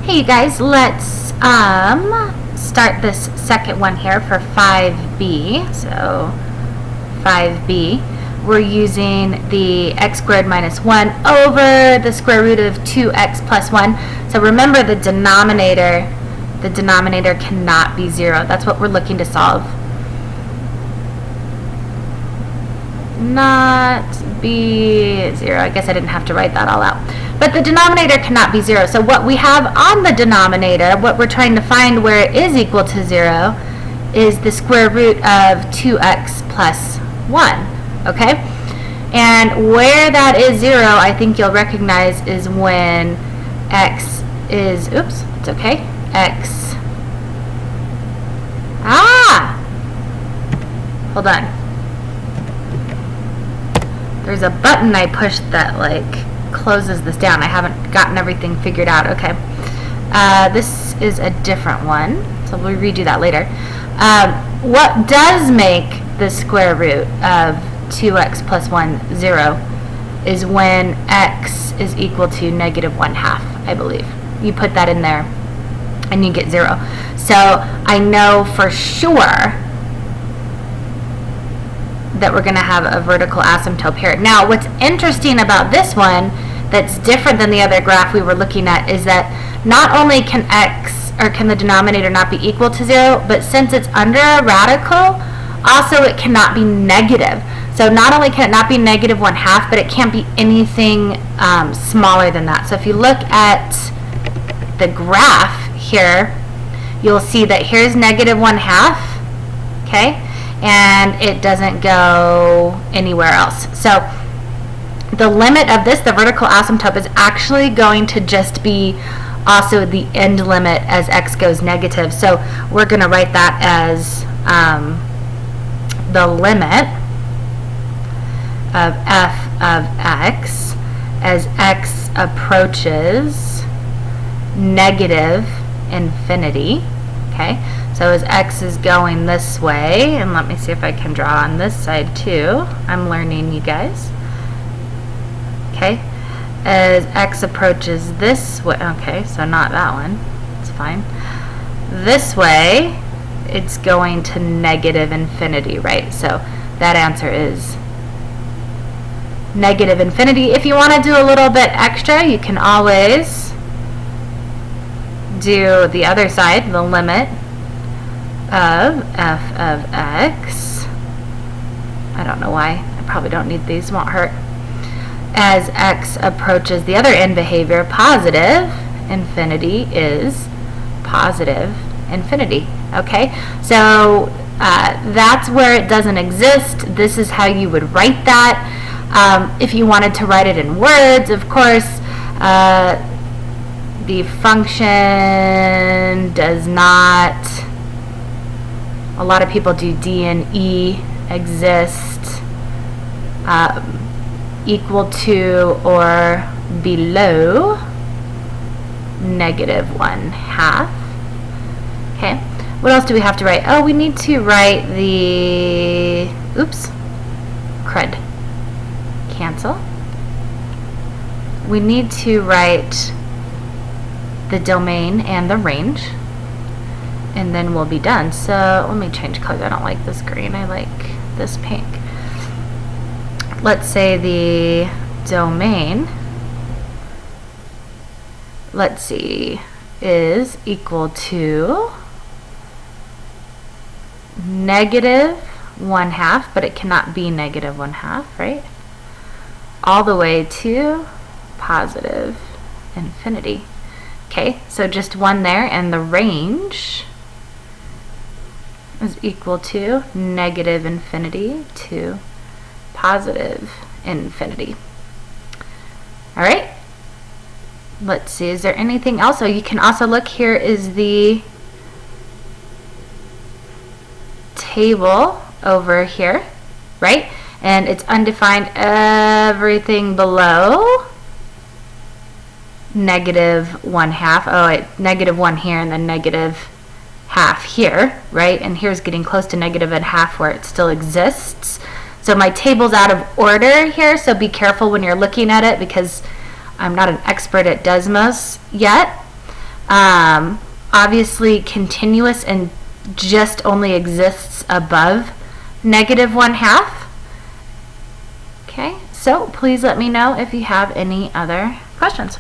Hey you guys, let's start this second one here for 5b. So 5b, we're using the x squared minus 1 over the square root of 2x plus 1. So remember the denominator cannot be 0. That's what we're looking to solve. Not be 0. I guess I didn't have to write that all out. But the denominator cannot be 0. So what we have on the denominator, what we're trying to find where it is equal to 0, is the square root of 2x plus 1. Okay? And where that is 0, I think you'll recognize is when x is, oops, it's okay, x, hold on. There's a button I pushed that closes this down. I haven't gotten everything figured out. Okay. This is a different one, so we'll redo that later. What does make the square root of 2x plus 1 0 is when x is equal to negative 1/2, I believe. You put that in there and you get 0. So I know for sure that we're going to have a vertical asymptote here. Now, what's interesting about this one that's different than the other graph we were looking at is that not only can the denominator not be equal to 0, but since it's under a radical, also it cannot be negative. So not only can it not be negative 1/2, but it can't be anything smaller than that. So if you look at the graph here, you'll see that here's negative 1/2, okay? And it doesn't go anywhere else. So the limit of this, the vertical asymptote, is actually going to just be also the end limit as x goes negative. So we're going to write that as the limit of f of x as x approaches negative infinity. Okay, so as x is going this way, and let me see if I can draw on this side too. I'm learning, you guys. Okay, as x approaches this way, okay, so not that one, it's fine. This way, it's going to negative infinity, right? So that answer is negative infinity. If you want to do a little bit extra, you can always do the other side, the limit of f of x. I don't know why. I probably don't need these, won't hurt. As x approaches the other end behavior, positive infinity is positive infinity. Okay, so that's where it doesn't exist. This is how you would write that. If you wanted to write it in words, of course, the function does not, a lot of people do D and E exist equal to or below negative 1/2. Okay, what else do we have to write? Oh, we need to write the, oops, crud, cancel. We need to write the domain and the range, and then we'll be done. So let me change colors. I don't like this green, I like this pink. Let's say the domain, let's see, is equal to negative 1/2, but it cannot be negative 1/2, right? All the way to positive infinity. Okay, so just one there, and the range is equal to negative infinity to positive infinity. All right, let's see, is there anything else? Oh, you can also look, here is the table over here, right? And it's undefined everything below negative 1/2. Oh, wait, negative 1 here and then negative 1/2 here, right? And here's getting close to negative 1/2 where it still exists. So my table's out of order here, so be careful when you're looking at it because I'm not an expert at Desmos yet. Obviously, continuous and just only exists above -1/2. Okay, so please let me know if you have any other questions.